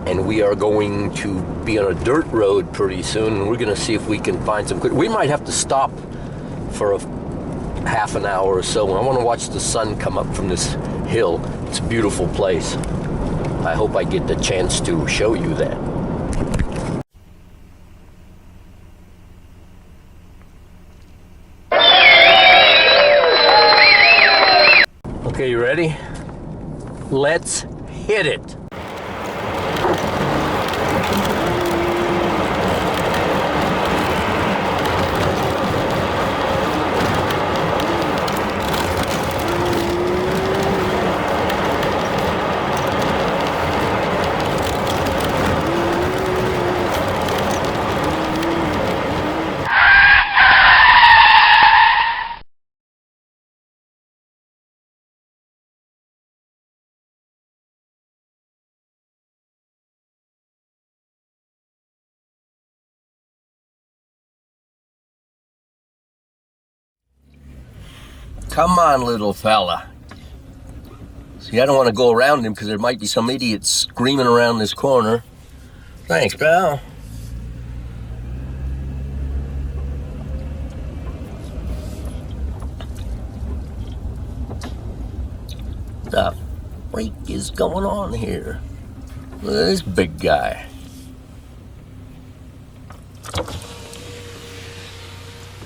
and we are going to be on a dirt road pretty soon, and we're going to see if we can find some good. We might have to stop for a half an hour or so. I want to watch the sun come up from this hill. It's a beautiful place. I hope I get the chance to show you that. Okay, you ready? Let's hit it. Come on, little fella. See, I don't want to go around him because there might be some idiot screaming around this corner. Thanks, pal. What the freak is going on here? Look at this big guy.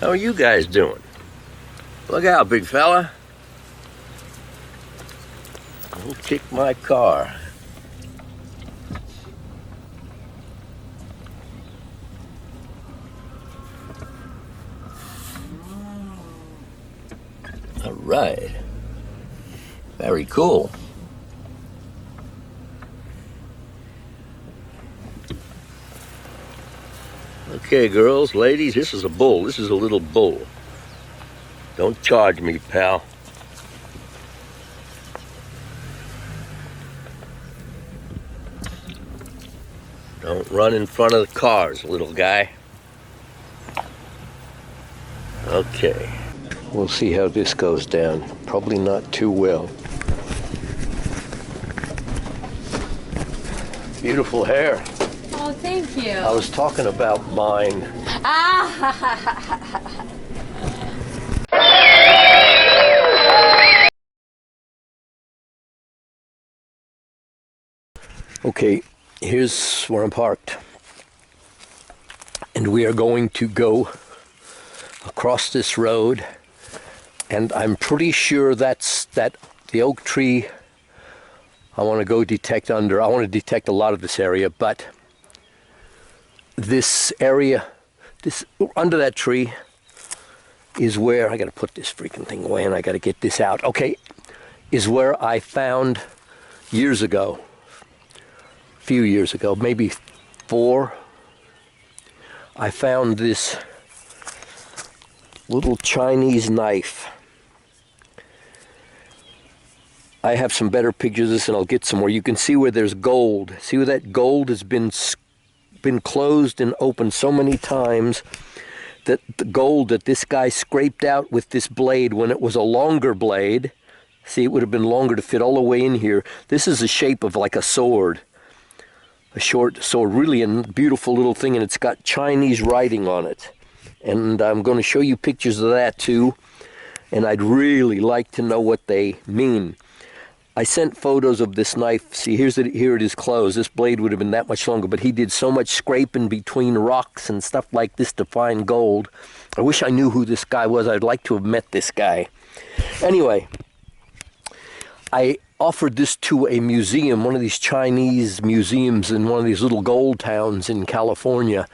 How are you guys doing? Look out, big fella. Don't kick my car. All right. Very cool. Okay, girls, ladies, this is a bull. This is a little bull. Don't charge me, pal. Don't run in front of the cars, little guy. Okay. We'll see how this goes down. Probably not too well. Beautiful hair. Oh, thank you. I was talking about mine. Ah! Okay, here's where I'm parked. And we are going to go across this road. And I'm pretty sure that's the oak tree I want to go detect under. I want to detect a lot of this area, but this area, this under that tree is where, I got to put this freaking thing away and I got to get this out. Okay, is where I found years ago, a few years ago, maybe 4, I found this little Chinese knife. I have some better pictures of this, and I'll get some more. You can see where there's gold. See where that gold has been closed and opened so many times that the gold that this guy scraped out with this blade, when it was a longer blade, see, it would have been longer to fit all the way in here. This is the shape of like a sword, a short sword, really a beautiful little thing, and it's got Chinese writing on it. And I'm going to show you pictures of that too, and I'd really like to know what they mean. I sent photos of this knife. See, here it is closed. This blade would have been that much longer, but he did so much scraping between rocks and stuff like this to find gold. I wish I knew who this guy was. I'd like to have met this guy. Anyway, I offered this to a museum, one of these Chinese museums in one of these little gold towns in California.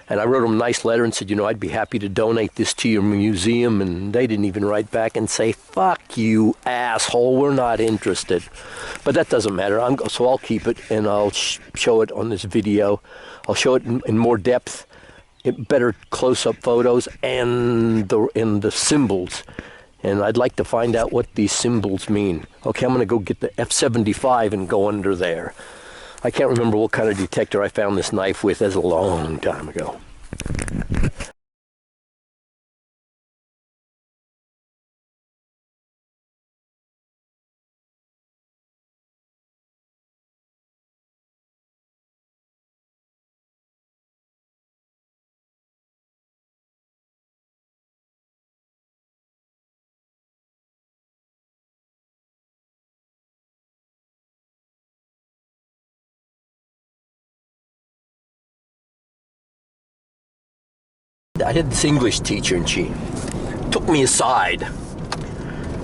And I wrote them a nice letter and said, you know, I'd be happy to donate this to your museum. And they didn't even write back and say, fuck you, asshole, we're not interested. But that doesn't matter. So I'll keep it, and I'll show it on this video. I'll show it in more depth, better close-up photos, and the symbols. And I'd like to find out what these symbols mean. Okay, I'm going to go get the F-75 and go under there. I can't remember what kind of detector I found this knife with. That's a long time ago. I had this English teacher, and she took me aside.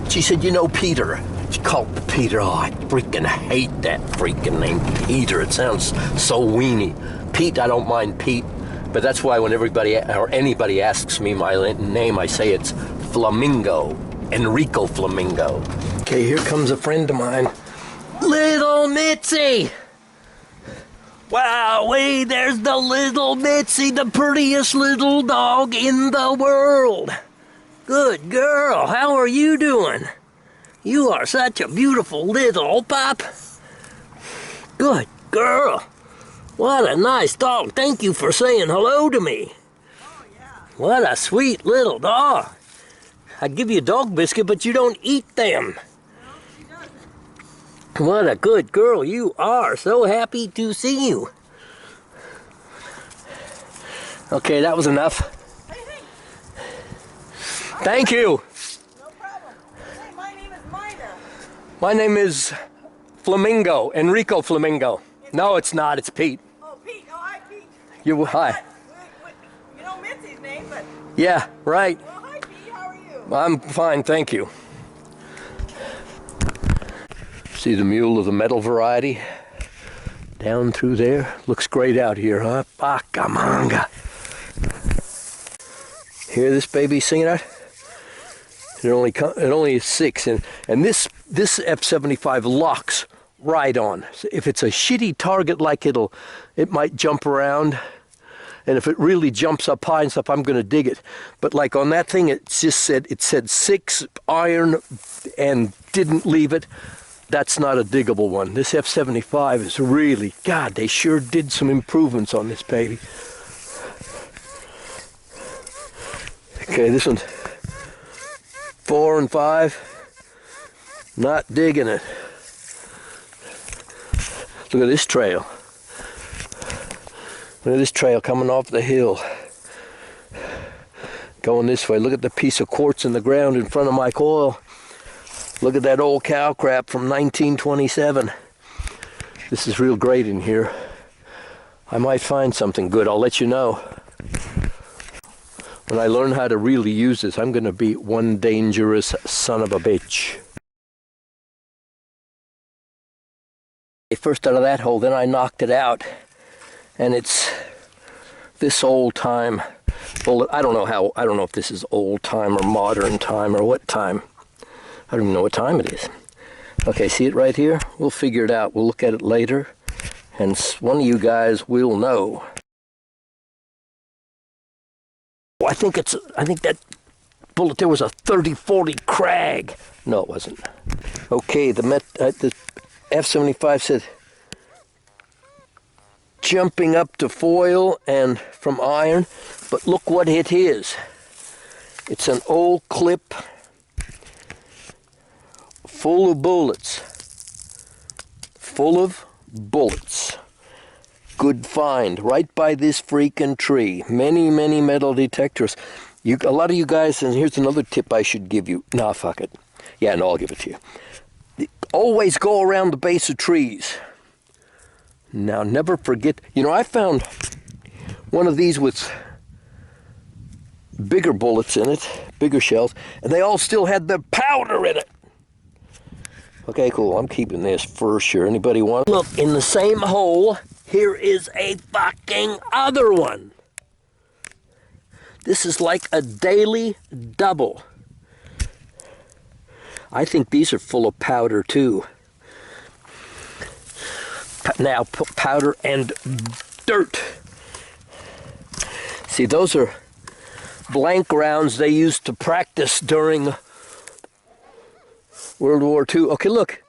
She said, you know, Peter. She called me Peter. Oh, I freaking hate that freaking name, Peter. It sounds so weenie. Pete, I don't mind Pete, but that's why when everybody or anybody asks me my name, I say it's Flamingo, Enrico Flamingo. Okay, here comes a friend of mine, Little Mitzi. Wowee, there's the little Mitzi, the prettiest little dog in the world. Good girl, how are you doing? You are such a beautiful little pup. Good girl. What a nice dog. Thank you for saying hello to me. Oh, yeah. What a sweet little dog. I'd give you a dog biscuit, but you don't eat them. No, she doesn't. What a good girl you are. So happy to see you. Okay, that was enough. Hey, hey. Thank you. No problem. Hey, my name is Mina. My name is Flamingo, Enrico Flamingo. No, it's not. It's Pete. Oh, Pete. Oh, hi, Pete. Hi. You know Mitzi's name, but... Yeah, right. Well, hi, Pete. How are you? I'm fine, thank you. See the mule of the metal variety? Down through there. Looks great out here, huh? Pakamanga. Hear this baby singing out? It only is 6, and this F-75 locks right on. So if it's a shitty target, like it might jump around, and if it really jumps up high and stuff, I'm going to dig it. But like on that thing, it said 6 iron and didn't leave it. That's not a diggable one. This F-75 is really, God, they sure did some improvements on this baby. Okay, this one's 4 and 5. Not digging it. Look at this trail. Look at this trail coming off the hill. Going this way. Look at the piece of quartz in the ground in front of my coil. Look at that old cow crap from 1927. This is real great in here. I might find something good. I'll let you know. When I learn how to really use this, I'm going to be one dangerous son of a bitch. First out of that hole, then I knocked it out, and it's this old time bullet. I don't know if this is old time or modern time or what time. I don't even know what time it is. Okay, see it right here? We'll figure it out. We'll look at it later, and one of you guys will know. I think that bullet there was a 30-40 Krag. No, it wasn't. Okay, the F-75 said jumping up to foil and from iron, but look what it is. It's an old clip full of bullets. Full of bullets. Good find, right by this freaking tree. Many, many metal detectors. A lot of you guys, and here's another tip I should give you. Nah, fuck it. Yeah, no, I'll give it to you. Always go around the base of trees. Now, never forget. You know, I found one of these with bigger bullets in it, bigger shells, and they all still had the powder in it. Okay, cool. I'm keeping this for sure. Anybody want? Look, in the same hole, here is a fucking other one. This is like a daily double. I think these are full of powder too. Now, powder and dirt. See, those are blank rounds they used to practice during World War II. Okay, look.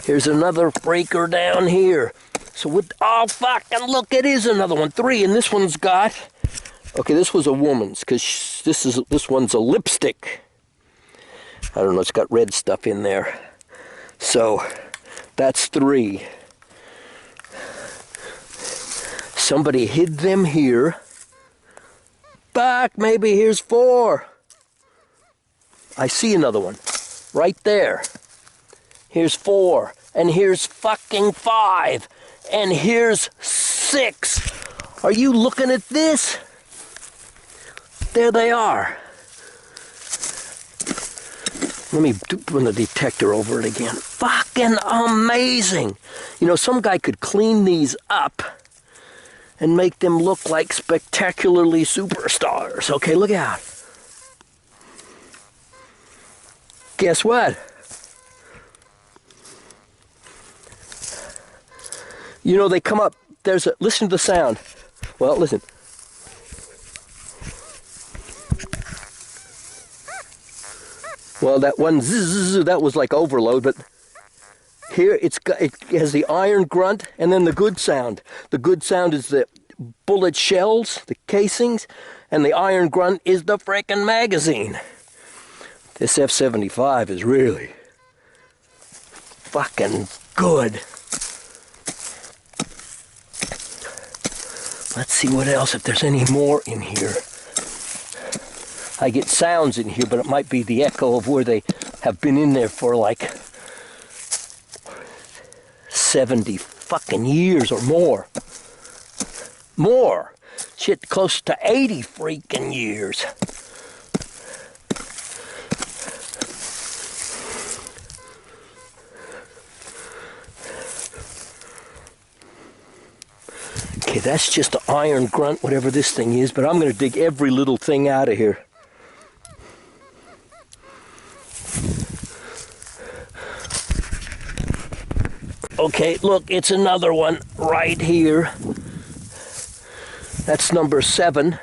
Here's another breaker down here. So with, oh fucking look, it is another one. 3, and this one's got, okay, this was a woman's, because this one's a lipstick. I don't know, it's got red stuff in there. So that's 3. Somebody hid them here. Back, maybe here's 4. I see another one right there. Here's 4, and here's fucking 5, and here's 6. Are you looking at this? There they are. Let me run the detector over it again. Fucking amazing. You know, some guy could clean these up and make them look like spectacularly superstars. Okay, look out. Guess what? You know, they come up, listen to the sound. Well, listen. Well, that one zzz, that was like overload, but here it has the iron grunt and then the good sound. The good sound is the bullet shells, the casings, and the iron grunt is the frickin' magazine. This F-75 is really fucking good. Let's see what else, if there's any more in here. I get sounds in here, but it might be the echo of where they have been in there for like 70 fucking years or more. More. Shit, close to 80 freaking years. Okay, that's just the iron grunt, whatever this thing is, but I'm going to dig every little thing out of here. Okay, look, it's another one right here. That's number 7.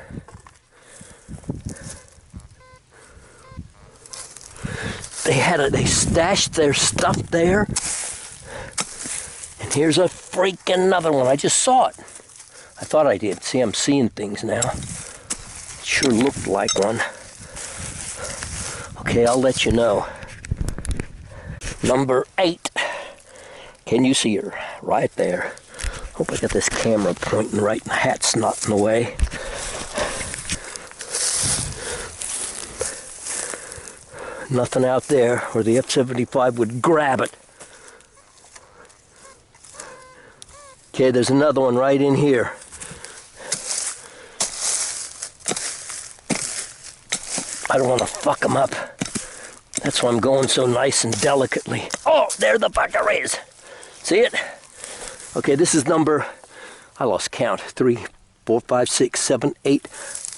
They stashed their stuff there. And here's a freaking another one. I just saw it. I thought I did. See, I'm seeing things now. It sure looked like one. Okay, I'll let you know. Number 8. Can you see her? Right there. Hope I got this camera pointing right and the hat's not in the way. Nothing out there, or the F-75 would grab it. Okay, there's another one right in here. I don't want to fuck them up. That's why I'm going so nice and delicately. Oh, there the fucker is. See it? Okay, this is number, I lost count, 3, 4, 5, 6, 7, 8,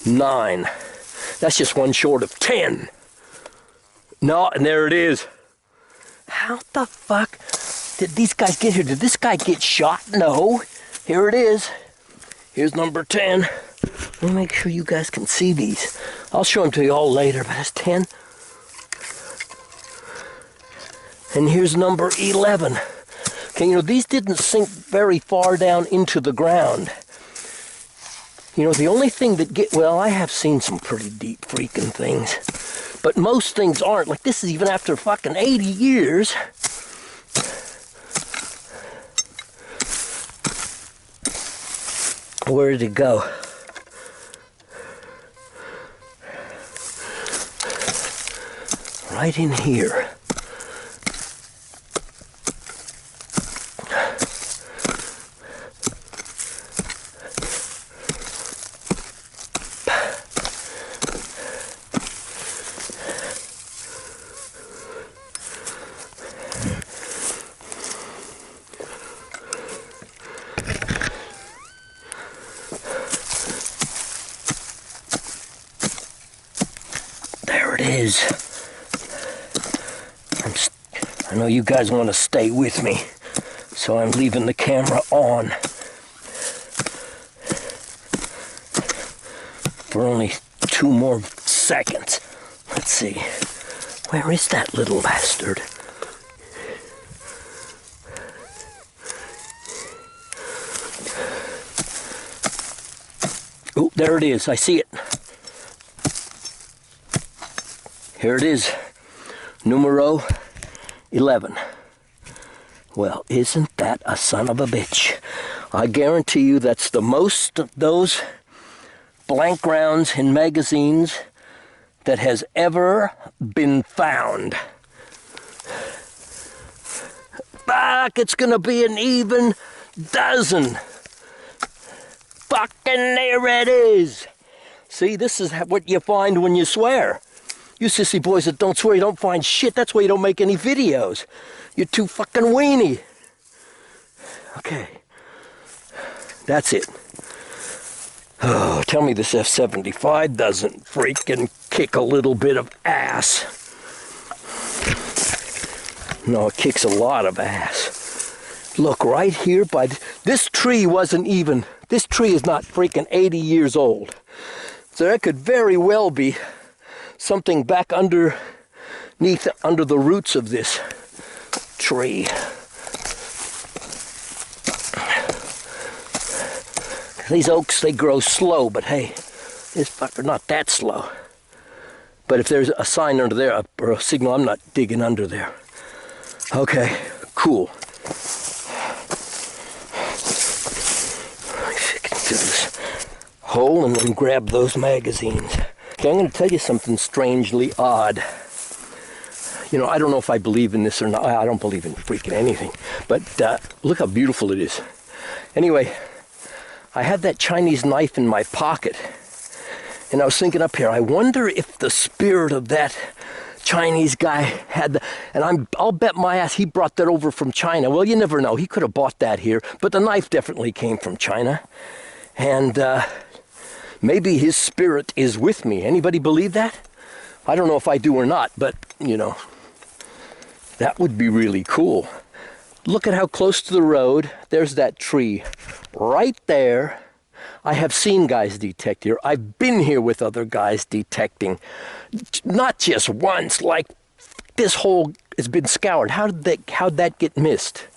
9. That's just one short of 10. No, and there it is. How the fuck did these guys get here? Did this guy get shot? No. Here it is. Here's number 10. Let me make sure you guys can see these. I'll show them to you all later, but that's 10. And here's number 11. Okay, you know, these didn't sink very far down into the ground. You know, the only thing that well, I have seen some pretty deep freaking things. But most things aren't. Like, this is even after fucking 80 years. Where did it go? Right in here. I know you guys want to stay with me, so I'm leaving the camera on for only 2 more seconds. Let's see. Where is that little bastard? Oh, there it is. I see it. Here it is. Numero 11. Well, isn't that a son of a bitch? I guarantee you that's the most of those blank rounds in magazines that has ever been found. Fuck, it's gonna be an even dozen. fucking there it is. See, this is what you find when you swear. You sissy boys that don't swear, you don't find shit. That's why you don't make any videos. You're too fucking weenie. Okay. That's it. Oh, tell me this F-75 doesn't freaking kick a little bit of ass. No, it kicks a lot of ass. Look, right here by... This tree wasn't even... This tree is not freaking 80 years old. So that could very well be something back underneath, under the roots of this tree. These oaks, they grow slow, but hey, this fucker not that slow. But if there's a sign under there, or a signal, I'm not digging under there. Okay, cool. Do this hole and then grab those magazines. Okay, I'm going to tell you something strangely odd. You know, I don't know if I believe in this or not. I don't believe in freaking anything. But look how beautiful it is. Anyway, I had that Chinese knife in my pocket. And I was thinking up here, I wonder if the spirit of that Chinese guy had the... And I'll bet my ass he brought that over from China. Well, you never know. He could have bought that here. But the knife definitely came from China. And maybe his spirit is with me. Anybody believe that? I don't know if I do or not, but, you know, that would be really cool. Look at how close to the road. There's that tree. Right there. I have seen guys detect here. I've been here with other guys detecting. Not just once, like this hole has been scoured. How'd that get missed?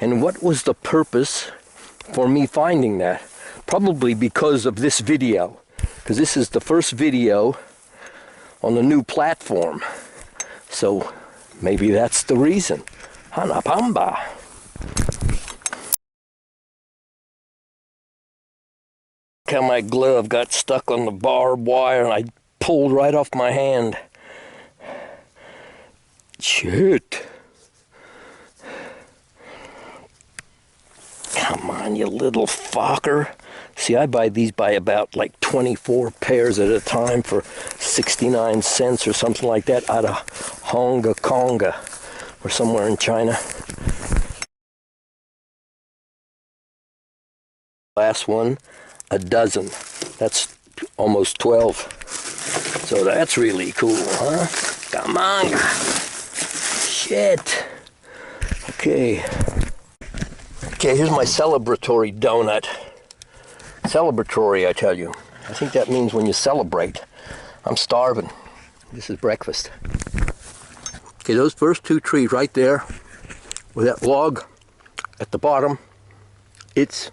And what was the purpose for me finding that? Probably because of this video. Because this is the first video on the new platform. So maybe that's the reason. Hanapamba. How my glove got stuck on the barbed wire and I pulled right off my hand. Shit. Come on, you little fucker. See, I buy these by about like 24 pairs at a time for 69 cents or something like that out of Hong Konga or somewhere in China. Last one, a dozen. That's almost 12. So that's really cool, huh? Come on. Shit. Okay. Okay, here's my celebratory donut. Celebratory, I tell you. I think that means when you celebrate. I'm starving. This is breakfast. Okay, those first two trees right there with that log at the bottom, it's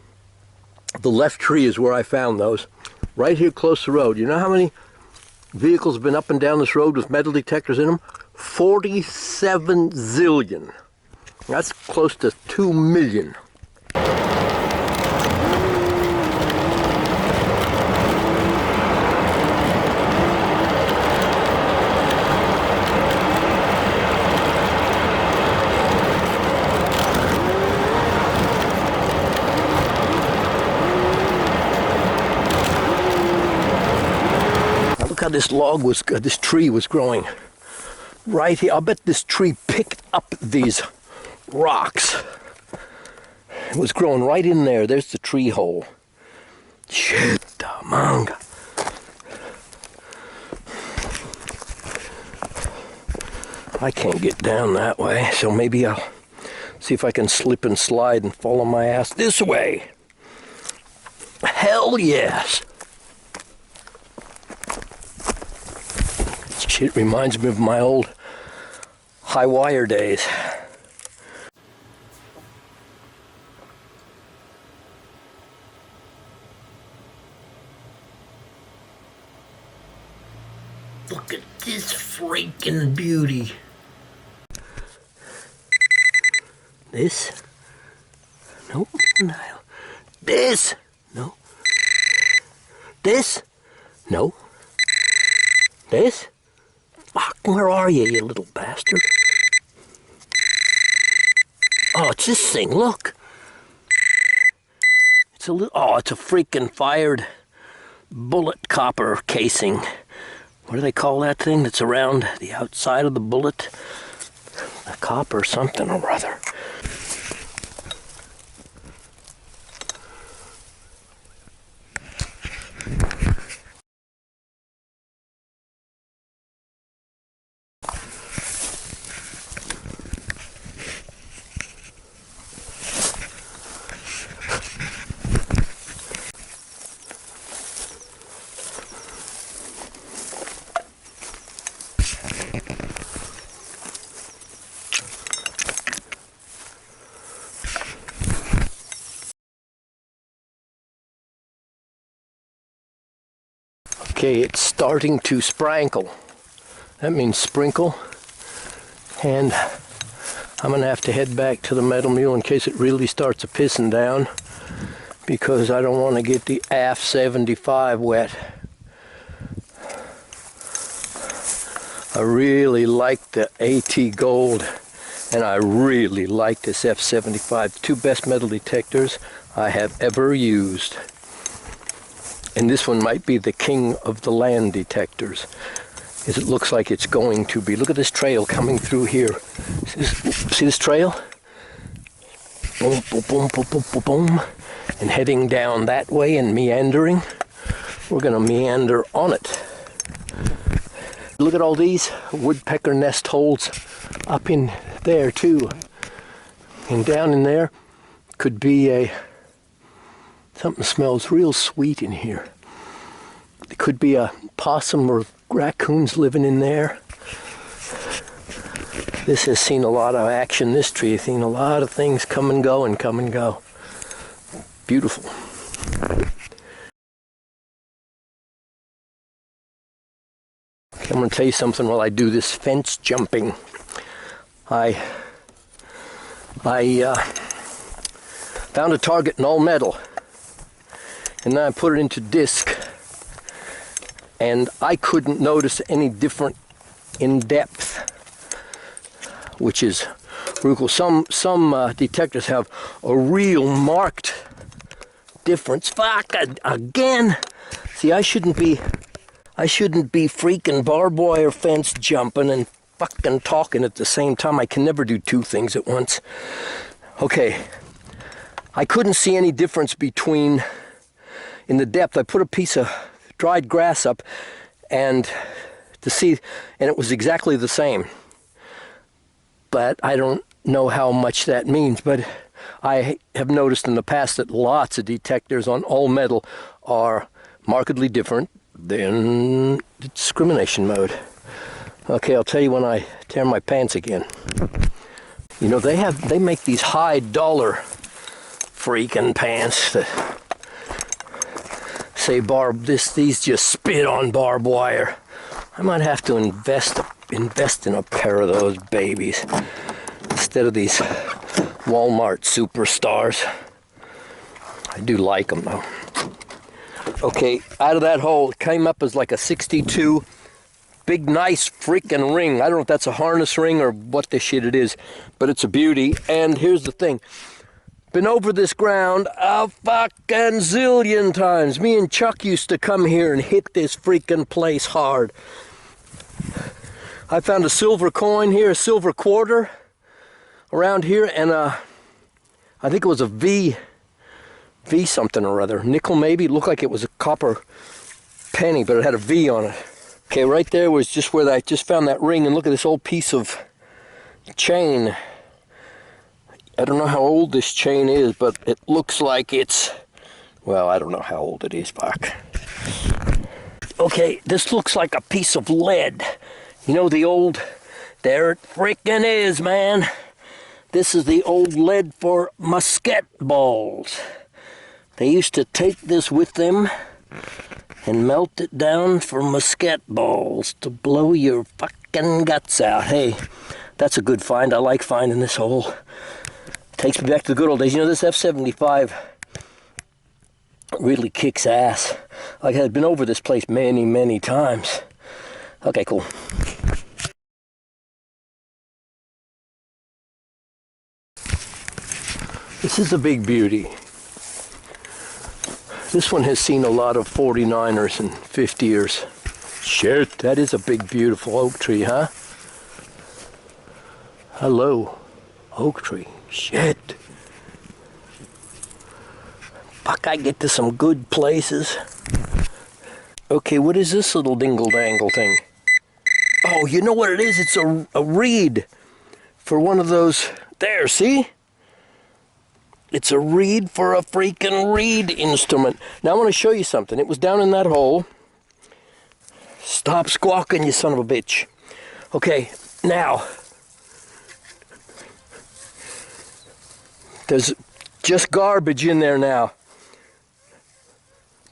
the left tree is where I found those. Right here close to the road. You know how many vehicles have been up and down this road with metal detectors in them? 47 zillion. That's close to 2 million. How this tree was growing right here. I'll bet this tree picked up these rocks. It was growing right in there. There's the tree hole. Shit, the manga. I can't get down that way, so maybe I'll see if I can slip and slide and fall on my ass this way. Hell yes. Shit reminds me of my old high wire days. Look at this freaking beauty. This? Nope. No. This? No. This? No. This? Fuck, where are you, you little bastard? Oh, it's this thing, look. It's a little, oh, it's a freaking fired bullet copper casing. What do they call that thing that's around the outside of the bullet? A copper something or other. Okay, it's starting to sprankle. That means sprinkle. And I'm gonna have to head back to the metal mule in case it really starts a pissing down, because I don't want to get the aft 75 wet. I really like the AT Gold, and I really like this F75. Two best metal detectors I have ever used. And this one might be the king of the land detectors, as it looks like it's going to be. Look at this trail coming through here. See this trail? Boom, boom, boom, boom, boom, boom, boom. And heading down that way and meandering. We're going to meander on it. Look at all these woodpecker nest holes up in there too. And down in there could be something smells real sweet in here. It could be a possum or raccoons living in there. This has seen a lot of action, this tree has seen a lot of things come and go and come and go. Beautiful. Okay, I'm going to tell you something while I do this fence jumping. I found a target in all metal, and then I put it into disc, and I couldn't notice any different in depth, which is real cool. Some detectors have a real marked difference. Fuck, again. See, I shouldn't be freaking barbed wire fence jumping and fucking talking at the same time. I can never do two things at once. Okay, I couldn't see any difference between in the depth. I put a piece of dried grass up and it was exactly the same. But I don't know how much that means, but I have noticed in the past that lots of detectors on all metal are markedly different than discrimination mode. Okay, I'll tell you when I tear my pants again. You know, they make these high dollar freaking pants that say these just spit on barbed wire. I might have to invest in a pair of those babies instead of these Walmart superstars. I do like them though. Okay, out of that hole it came up as like a 62 big nice freaking ring. I don't know if that's a harness ring or what the shit it is, but it's a beauty. And here's the thing. Been over this ground a fucking zillion times. Me and Chuck used to come here and hit this freaking place hard. I found a silver coin here, a silver quarter around here, and I think it was a V something or other. Nickel maybe. It looked like it was a copper penny, but it had a V on it. Okay, right there was just where I just found that ring, and look at this old piece of chain. I don't know how old this chain is, but it looks like it's, well, I don't know how old it is, fuck. Okay, this looks like a piece of lead. You know the old, there it frickin' is, man. This is the old lead for musket balls. They used to take this with them and melt it down for musket balls to blow your fucking guts out. Hey, that's a good find. I like finding this hole. Takes me back to the good old days. You know, this F75 really kicks ass. Like, I've been over this place many, many times. Okay, cool. This is a big beauty. This one has seen a lot of 49ers and 50ers. Shit, that is a big, beautiful oak tree, huh? Hello, oak tree. Shit. Fuck, I get to some good places. Okay, what is this little dingle-dangle thing? Oh, you know what it is? It's a reed for one of those. There, see? It's a reed for a freaking reed instrument. Now I want to show you something. It was down in that hole. Stop squawking, you son of a bitch. Okay, now. There's just garbage in there now.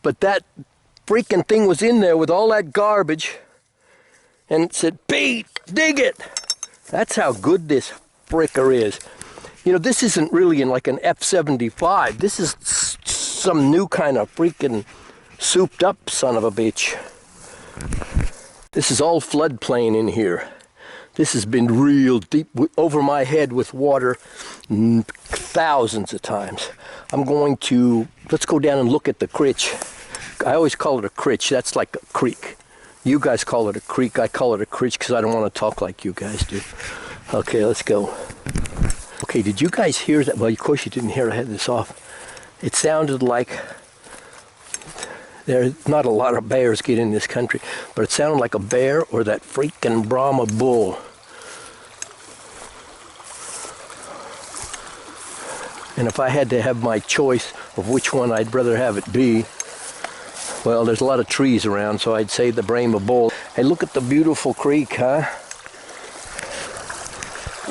But that freaking thing was in there with all that garbage. And it said, Pete, dig it. That's how good this fricker is. You know, this isn't really in like an F-75. This is some new kind of freaking souped up son of a bitch. This is all floodplain in here. This has been real deep over my head with water thousands of times. I'm going to, let's go down and look at the critch. I always call it a critch. That's like a creek. You guys call it a creek. I call it a critch because I don't want to talk like you guys do. Okay, let's go. Okay, did you guys hear that? Well, of course you didn't hear. I had this off. It sounded like there's not a lot of bears get in this country, but it sounded like a bear or that freaking Brahma bull. And if I had to have my choice of which one I'd rather have it be, well, there's a lot of trees around, so I'd say the Brahma bull. Hey, look at the beautiful creek, huh?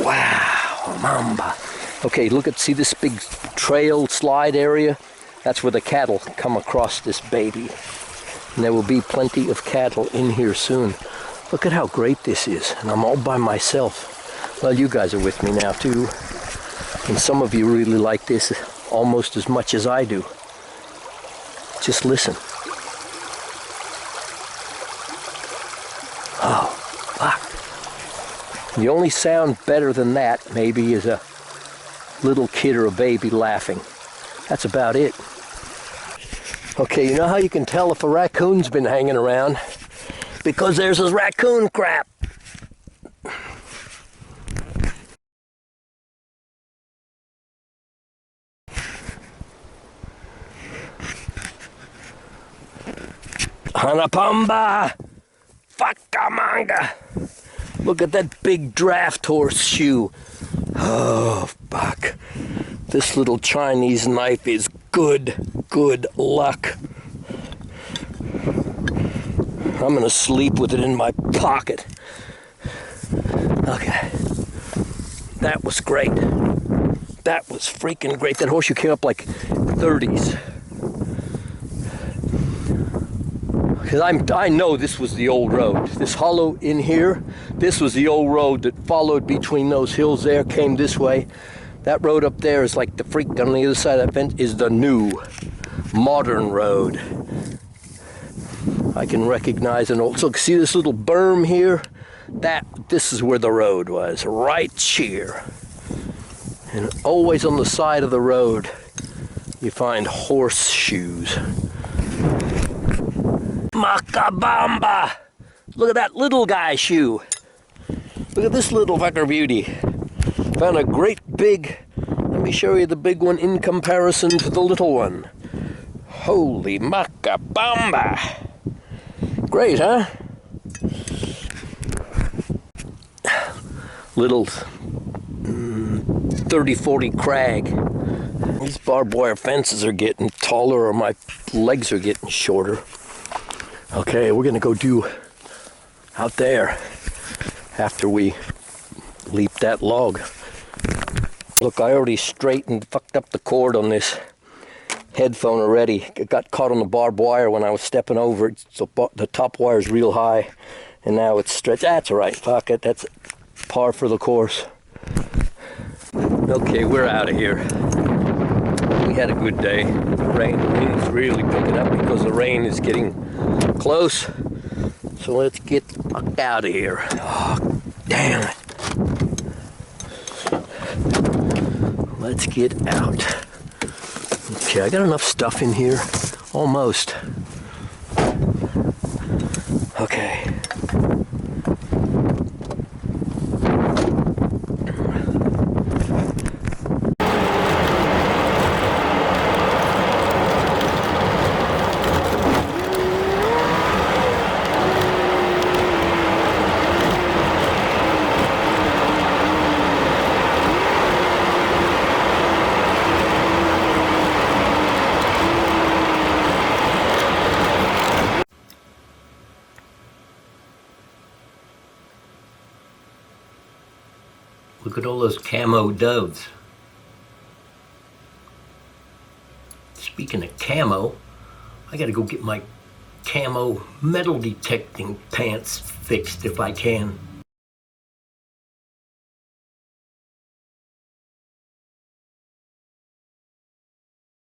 Wow, mamba. Okay, look at, see this big trail slide area? That's where the cattle come across this baby. And there will be plenty of cattle in here soon. Look at how great this is. And I'm all by myself. Well, you guys are with me now too. And some of you really like this almost as much as I do. Just listen. Oh, fuck. The only sound better than that, maybe, is a little kid or a baby laughing. That's about it. Okay, you know how you can tell if a raccoon's been hanging around? Because there's this raccoon crap. Hanapamba! Fuckamanga! Look at that big draft horse shoe. Oh, fuck. This little Chinese knife is good luck. I'm gonna sleep with it in my pocket. Okay. That was great. That was freaking great. That horseshoe came up like 30s. Because I know this was the old road. This hollow in here, this was the old road that followed between those hills there, came this way. That road up there is like the freak on the other side of that fence is the new, modern road. I can recognize an old, so see this little berm here? This is where the road was, right here. And always on the side of the road, you find horseshoes. Makabamba! Look at that little guy shoe. Look at this little fucker beauty. Found a great big, let me show you the big one in comparison to the little one. Holy Makabamba! Great, huh? Little 30-40 crag. These barbed wire fences are getting taller or my legs are getting shorter. Okay, we're gonna go do out there after we leap that log. Look, I already fucked up the cord on this headphone already. It got caught on the barbed wire when I was stepping over it, so the top wire is real high, and now it's stretched. That's all right, fuck it, that's par for the course. Okay, we're out of here. We had a good day. The rain is really picking up because the rain is getting close. So let's get the fuck out of here. Oh, damn it. Let's get out. Okay, I got enough stuff in here. Almost. Okay. Look at all those camo doves. Speaking of camo, I gotta go get my camo metal detecting pants fixed if I can.